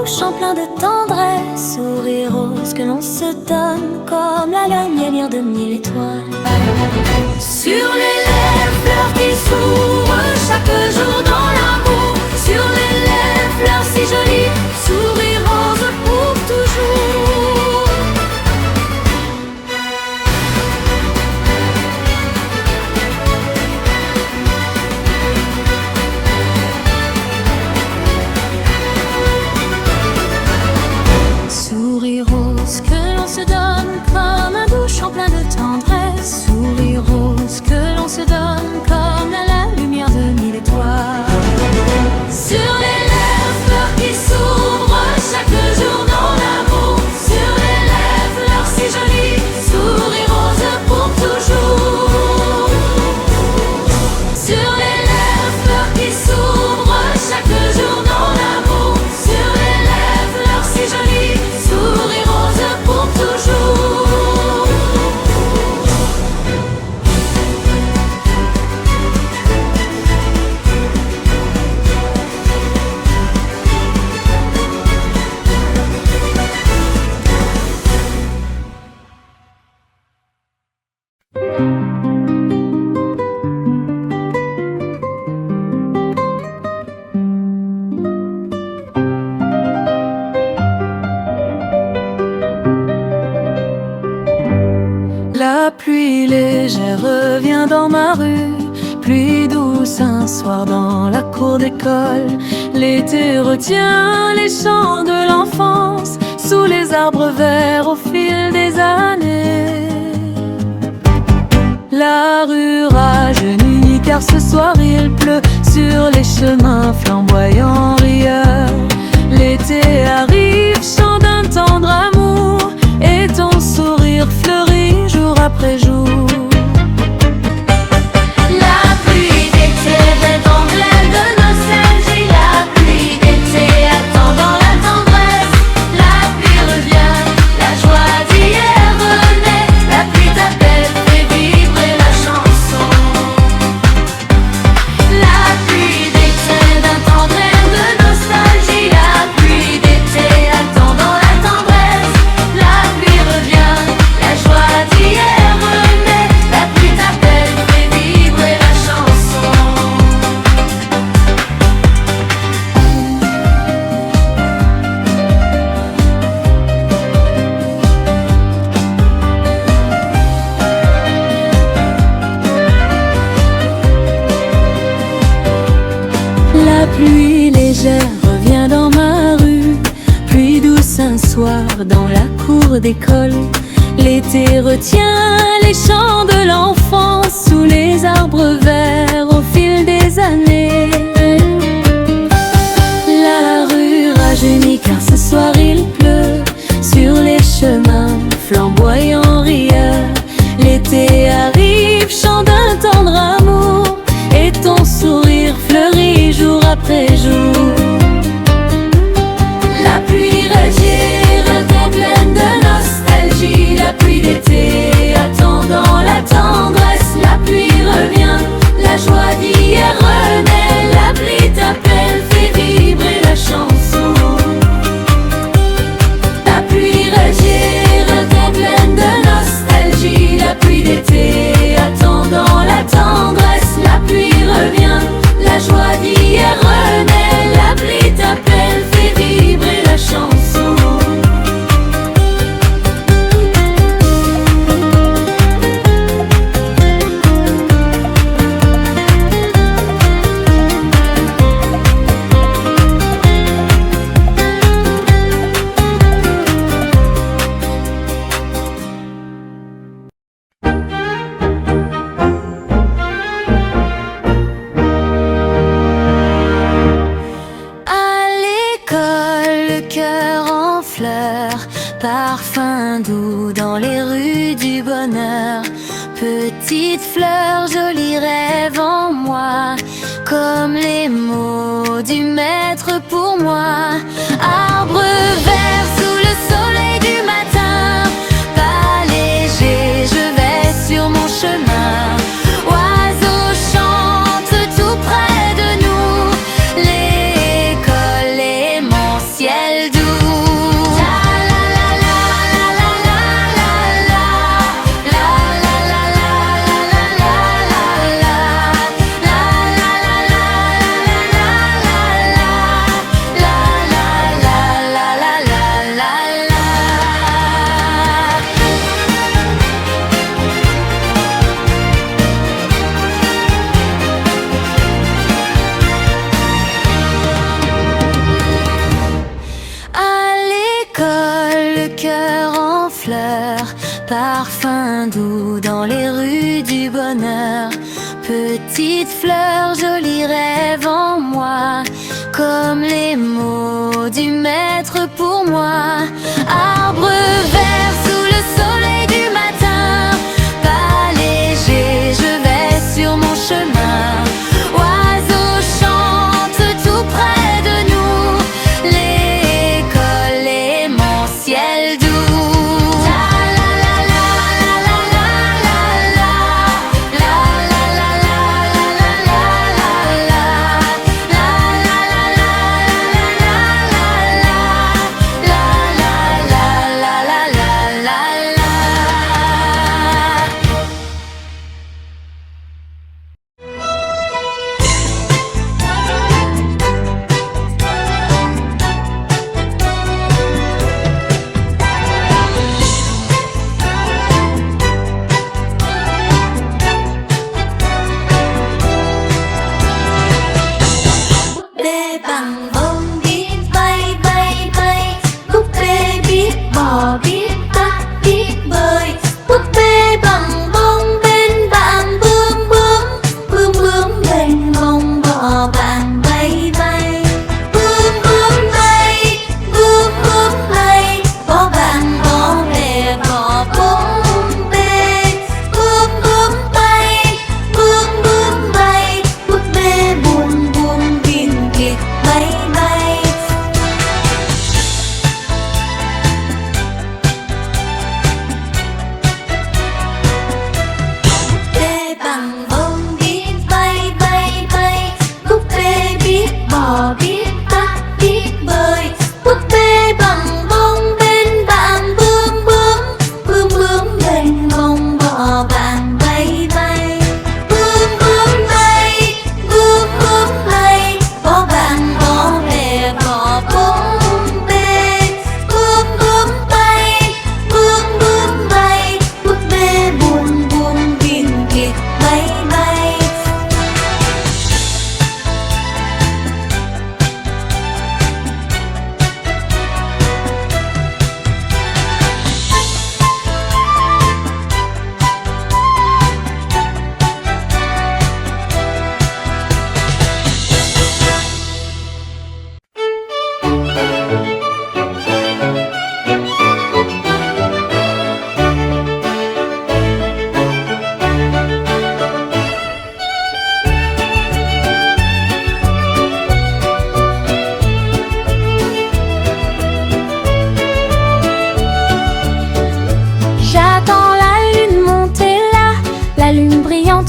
bouche en plein de tendresse, sourire rose que l'on se donne comme la lumière de mille étoiles. Sur les lèvres, fleurs qui s'ouvrent chaque jour dans l'amour. Sur les lèvres, fleurs si jolies, sourire rose pour toujours. Sourire rose que l'on se donne comme un douche en plein de tendresse. Sourire rose que l'on se donne comme la lumière de mille étoiles. Sur les lèvres, fleurs qui s'ouvrent chaque jour dans l'amour. Sur les lèvres, fleurs si jolies, sourire rose pour toujours. Sur les lèvres, fleurs qui s'ouvrent chaque jour dans l'amour. Sur les lèvres, fleurs si jolies, sourire rose pour toujours. La pluie légère revient dans ma rue, pluie douce un soir dans la cour d'école. L'été retient les chants de l'enfance sous les arbres verts au fil des années. La rue rajeunit car ce soir il pleut sur les chemins flamboyants rieurs. L'été arrive, chant d'un tendre amour, et ton sourire fleurit jour après jour. La pluie d'été répand pleine de nostalgie. La pluie d'été attend dans la tendresse. La pluie revient, la joie d'hier renaît. La pluie t'appelle, fait vibrer la chanson. La pluie d'été d'un tendre air de nostalgie. La pluie d'été attend dans la tendresse. La pluie revient, la joie d'hier renaît. La pluie t'appelle, fait vibrer la chanson. La pluie légère revient dans ma rue, pluie douce un soir dans la cour d'école. L'été retient les chants de l'enfance sous les arbres verts au fil des années. La rue rajeunit car ce soir il pleut sur les chemins flamboyants rieurs. L'été arrive, chant d'un tendre amour, et ton sourire fleurit jour après jour. La pluie retire pleine de nostalgie. La pluie d'été attend dans la tendresse. La pluie revient, la joie d'hier renaît. La pluie t'appelle, fait vibrer la chanson. La pluie retire pleine de nostalgie. La pluie d'été attend dans la tendresse. La pluie revient, la joie d'hier renaît. La pluie t'appelle, fait vibrer la chanson. À l'école, le cœur en fleurs, parfum doux dans les rues du bonheur. Petite fleur, joli rêve en moi, comme les mots du maître pour moi. Arbre vert sous le soleil du matin, pas léger, je vais sur mon chemin. Oiseaux chantent tout près de nous, l'école est mon ciel ciel doux. La la la la la la la la la la la la la la la la parfum doux dans les rues du bonheur. Petite fleur, joli rêve en moi, comme les mots du maître pour moi. Arbre vert sous le soleil du matin, pas léger, je vais sur mon chemin. Oiseaux chantent tout près de nous, l'école est mon ciel doux.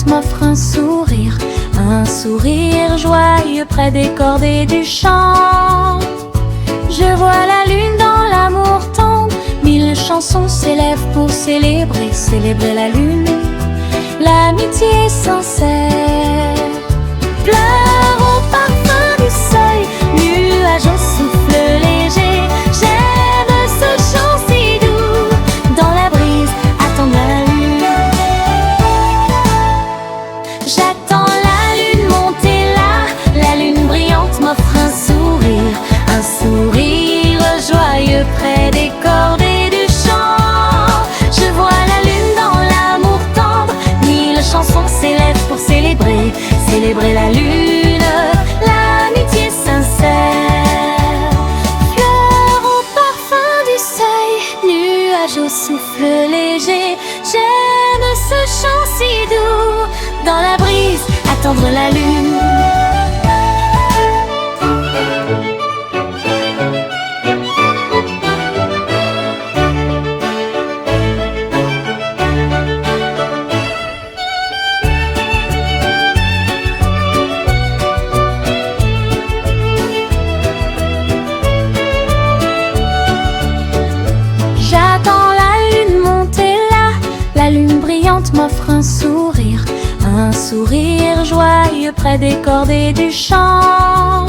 M'offre un sourire joyeux près des cordées du chant. Je vois la lune dans l'amour tendre, mille chansons s'élèvent pour célébrer, célébrer la lune, l'amitié sincère. Pleure au parfum du seuil, nuage au souffle léger. J'aime ce chant si doux, dans la brise, attendre la lune. J'attends la lune monter là, la lune brillante m'offre un sourire joyeux près des cordées du chant. Je vois la lune dans l'amour tendre, mille chansons s'élèvent pour célébrer, célébrer la lune, l'amitié sincère. Fleur au parfum du seuil, nuage au souffle léger. J'aime ce chant si doux, dans la brise, attendre la lune. sourire joyeux près des cordées du chant.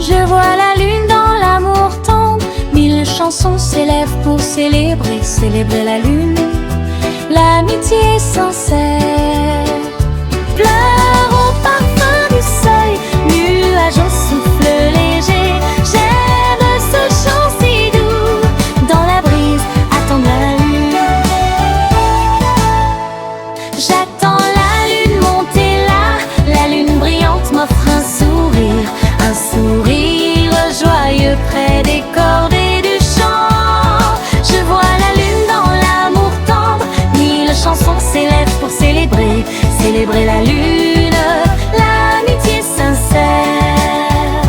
Je vois la lune dans l'amour tendre, 1000 chansons s'élèvent pour célébrer, célébrer la lune, l'amitié sincère. Fleurs au parfum du seuil, nuages au souffle léger, j'aime ce chant si doux, dans la brise, attendre la lune. J'attends la lune monter là, la lune brillante m'offre un sourire joyeux près des cordées du chant. Je vois la lune dans l'amour tendre, 1000 chansons s'élèvent pour célébrer, célébrer la lune, l'amitié sincère.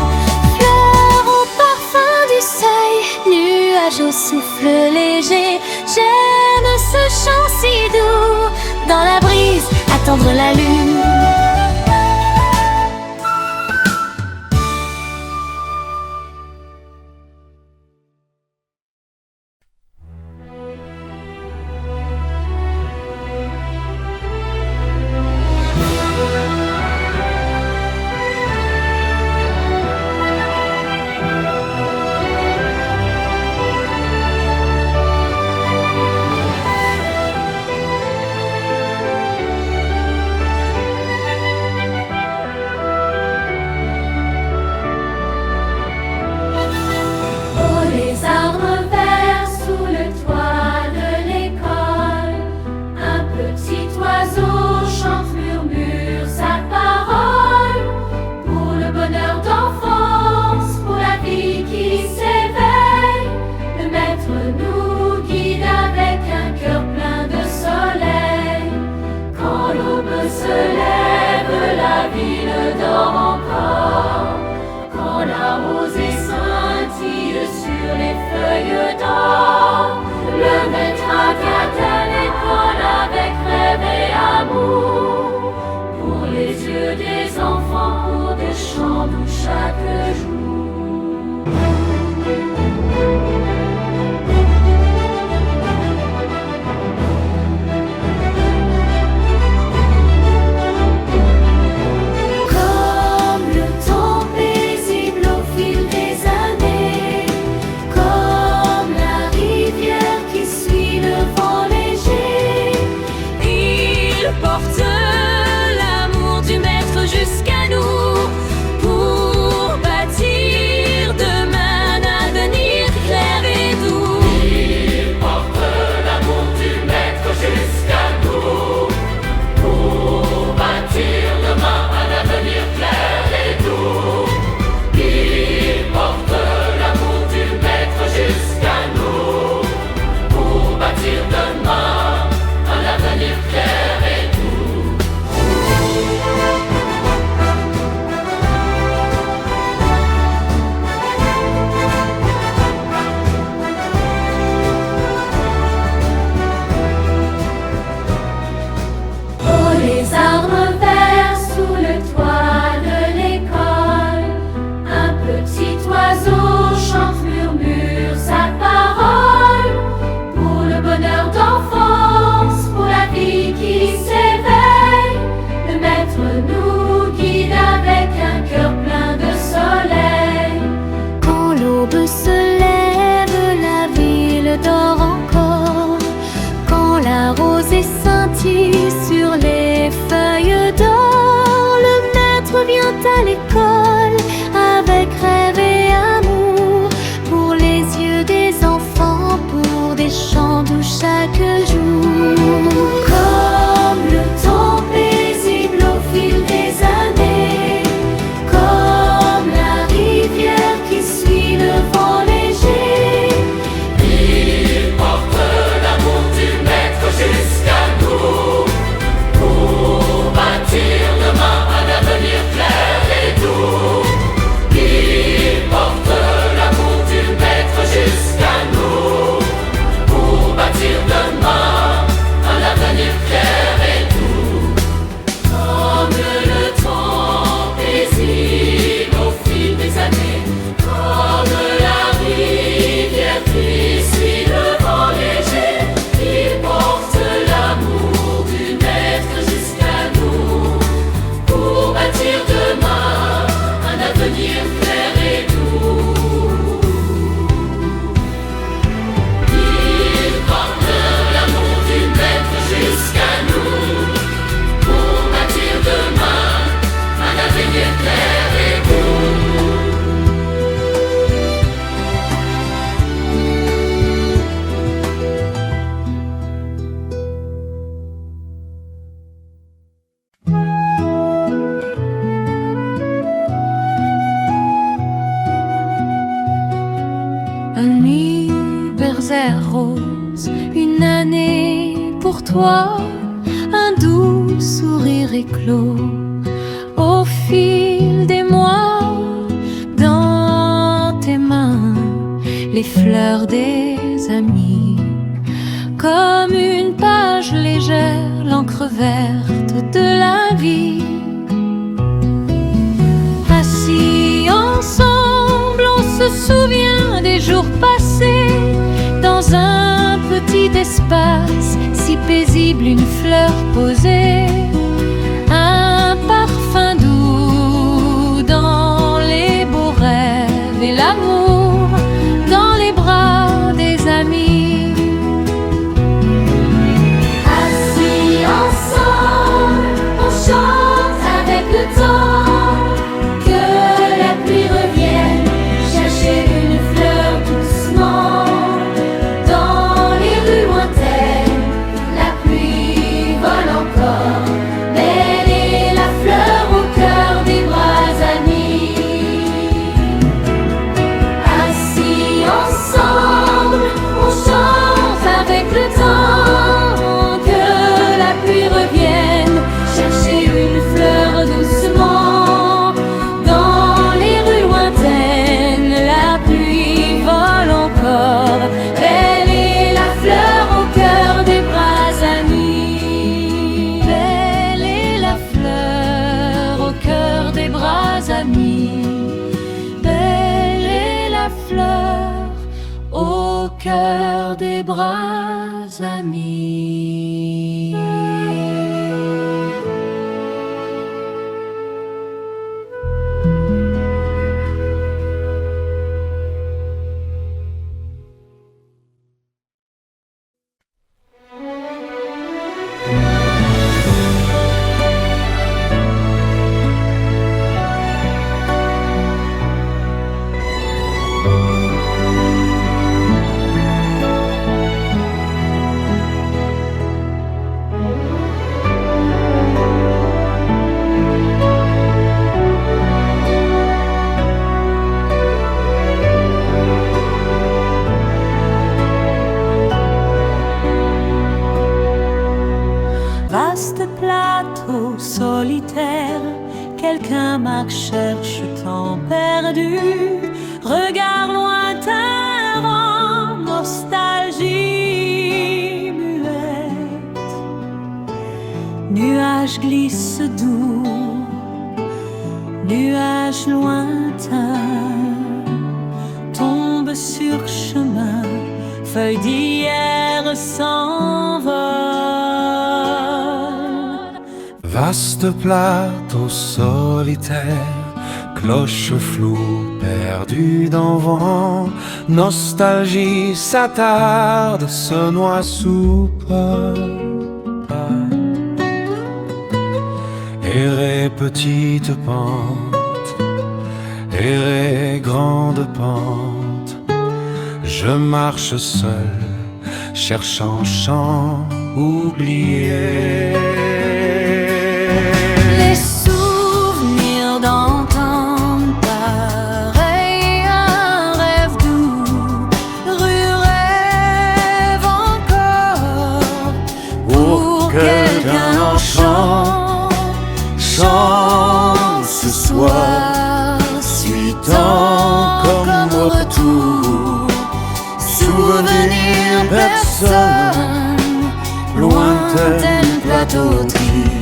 Fleurs au parfum du seuil, nuages au souffle léger, j'aime ce chant si doux, dans la brise, attendre la lune. Jusqu'à nous. un berzer rose, une année pour toi, un doux sourire éclos au fil des mois. Dans tes mains, les fleurs des amis, comme une page légère, l'encre verte de la vie. Assis ensemble, on se souvient des jours passés dans un petit espace si paisible, une fleur posée, un parfum doux dans les beaux rêves et l'amour dans les bras des amis. Assis ensemble, on chante avec le temps, que la pluie revienne chercher une fleur doucement. Dans les rues lointaines, la pluie vole encore, belle est la fleur au cœur des bras amis. Assis ensemble, on chante avec le temps, que la pluie revienne chercher une fleur doucement. Dans les rues lointaines, la pluie vole encore, belle est la fleur au cœur des bras amis. Belle est la fleur au cœur des bras amis. Belle est la fleur au cœur des bras amis. Vaste plateau solitaire, quelqu'un marche, cherche temps perdu. Regard lointain, vent, nostalgie muette. Nuages glissent doux, nuages lointains, tombent sur chemin, feuilles d'hier s'envolent. Vaste plateau solitaire, cloche floue perdue dans vent, nostalgie s'attarde, se noie sous pas. Errer petite pente, errer grande pente, je marche seul, cherchant champ oublié. Les souvenirs d'antan, pareil à un rêve doux, rue rêve encore, pour quelqu'un en chant, chante ce soir, suis tant comme retour, souvenir personne, lointaine plateau triste.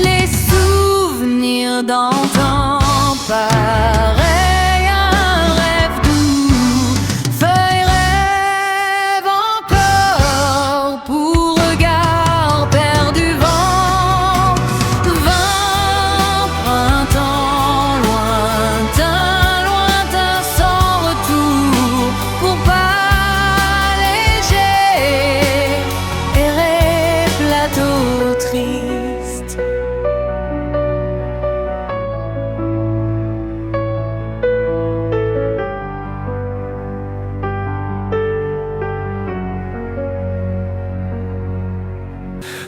Les souvenirs d'antan, pareil à un rêve doux, feuilles rêve encore, pour regard perdu vent, printemps lointain, lointain sans retour, pour pas léger, errer plateau triste.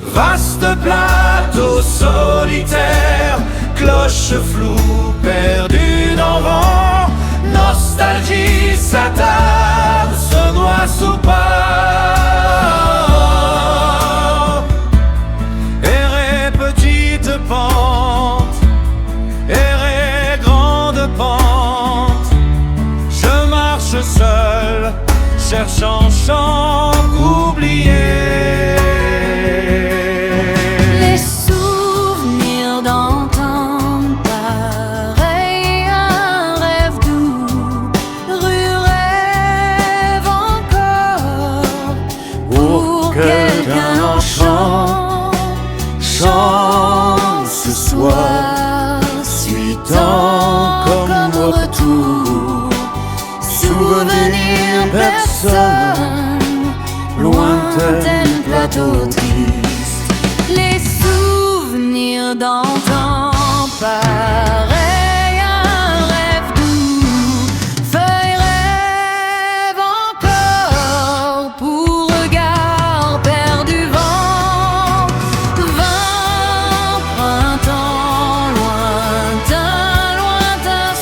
Vaste plateau solitaire, cloche floue perdue dans vent, nostalgie s'attarde. cherche en chant qu'oublier. Les souvenirs d'antan, pareil à un rêve doux, rêve encore pour quelqu'un en chant. Chante ce soir, suis tant comme retour. Souvenir personne, lointaine plateau triste. Les souvenirs d'antan, pareil à un rêve doux, feuille rêve encore pour regard perdu vent. 20 printemps lointain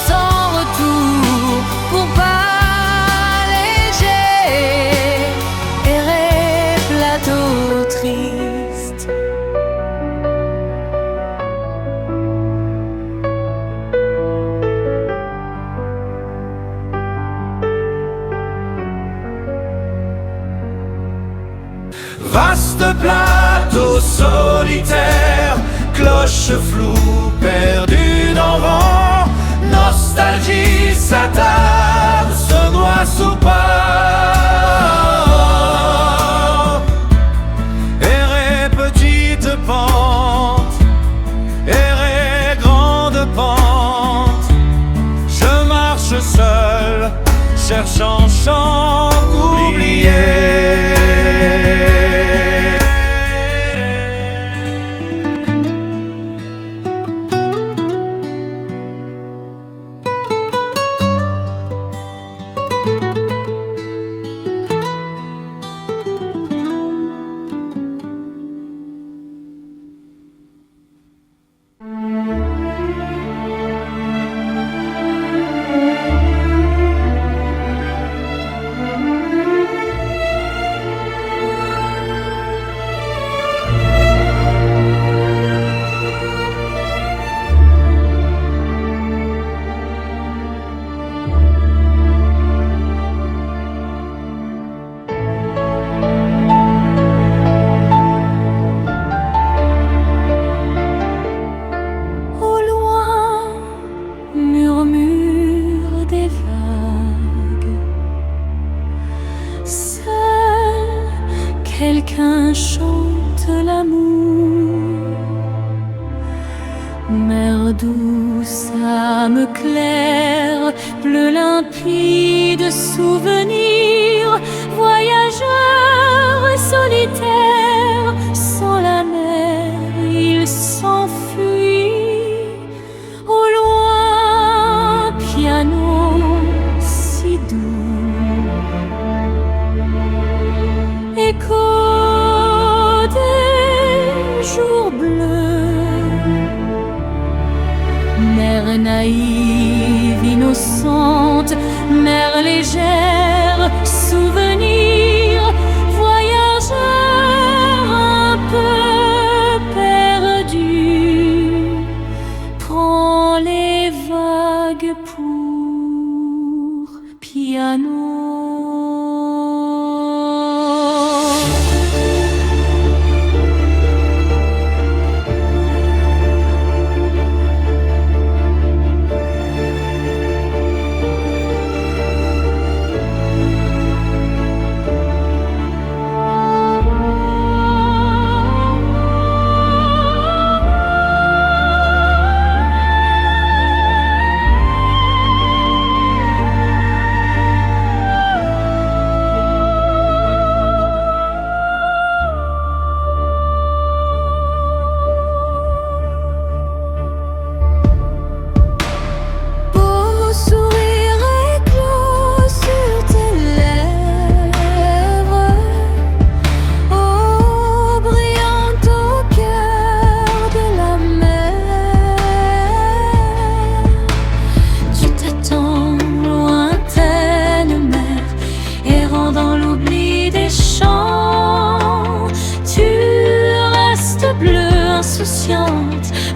sans retour pour pas léger errer plateau triste. Vaste plateau solitaire, cloche floue perdue dans vent. Nostalgie s'attarde, se noie sous pas. Errer petite pente, errer grande pente. Je marche seul, cherchant chant qu'oublier. Quelqu'un chante l'amour, mer douce, âme claire, bleu limpide, souvenir, voyageur et solitaire, sans la mer il s'enfuit. Au loin, piano si doux, écho jours bleus, mer naïve, innocente, mer légère, souvenir, voyageur un peu perdu, prends les vagues pour piano.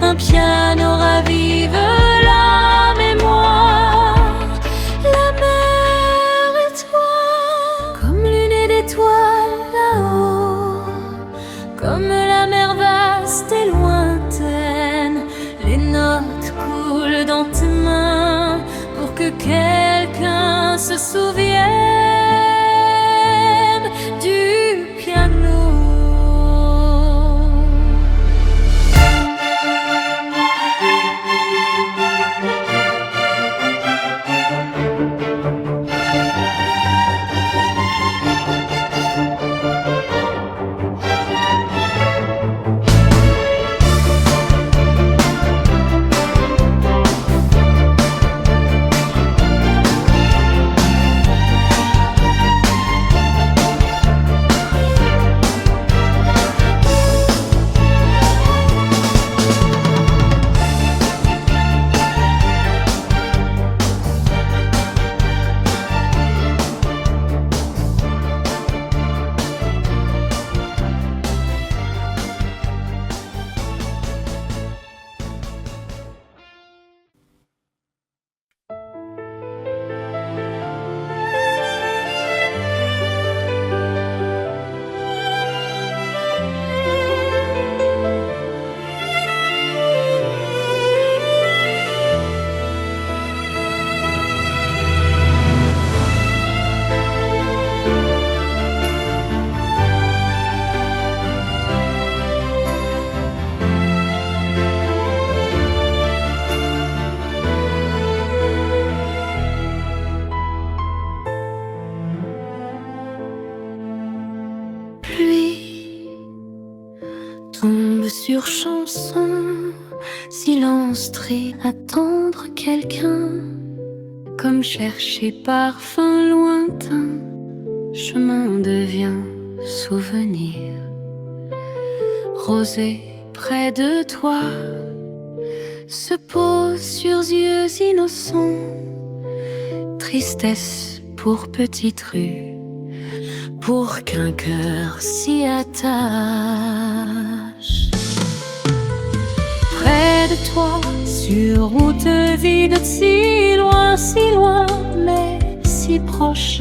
Un piano ravive la mémoire, la mer et toi. Tombe sur chanson, silence très attendre quelqu'un, comme chercher parfum lointain, chemin devient souvenir. Rosée près de toi se pose sur yeux innocents, tristesse pour petite rue, pour qu'un cœur s'y attache. Près de toi, sur route vide, si loin, mais si proche,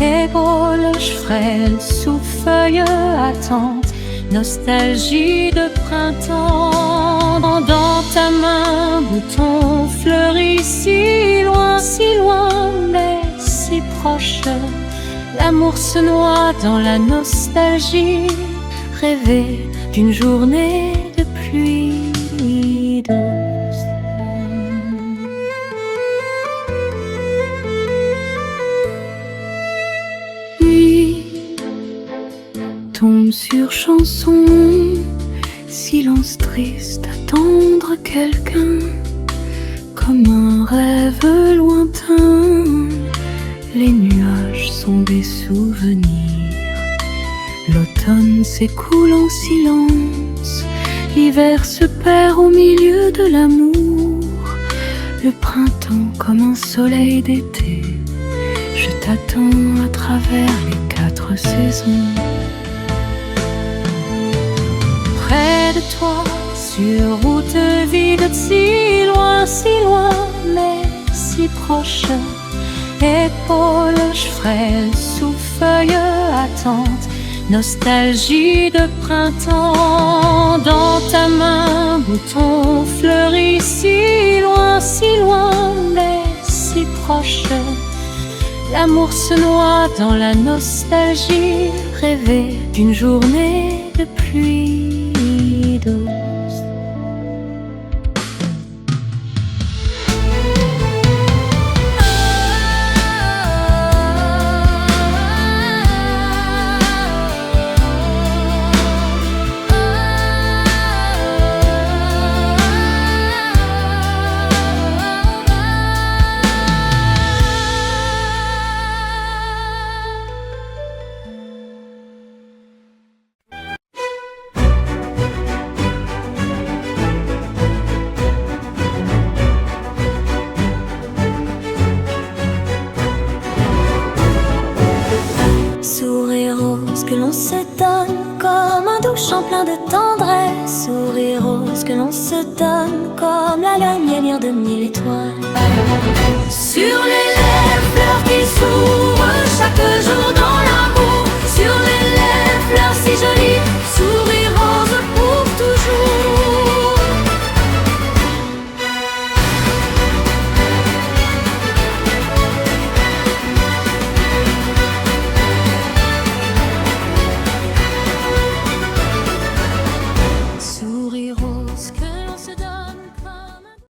épaules frêles sous feuilles attentes, nostalgie de printemps. Dans ta main, bouton fleuri, si loin, mais si proche, l'amour se noie dans la nostalgie, rêver d'une journée de pluie douce. Nuit tombe sur chanson, silence triste, attendre quelqu'un, comme un rêve lointain. Les nuages sont des souvenirs, l'automne s'écoule en silence, l'hiver se perd au milieu de l'amour, le printemps comme un soleil d'été, je t'attends à travers les 4 saisons. Près de toi, sur route vide, si loin, mais si proche, épaules frêles sous feuilles attentes, nostalgie de printemps. Dans ta main, bouton fleuri, si loin, mais si proche, l'amour se noie dans la nostalgie, rêver d'une journée de pluie douce. Sourire rose que l'on se donne comme un doux chant plein de tendresse. Sourire rose que l'on se donne comme la lumière de 1000 étoiles. Sur les lèvres, fleurs qui s'ouvrent chaque jour.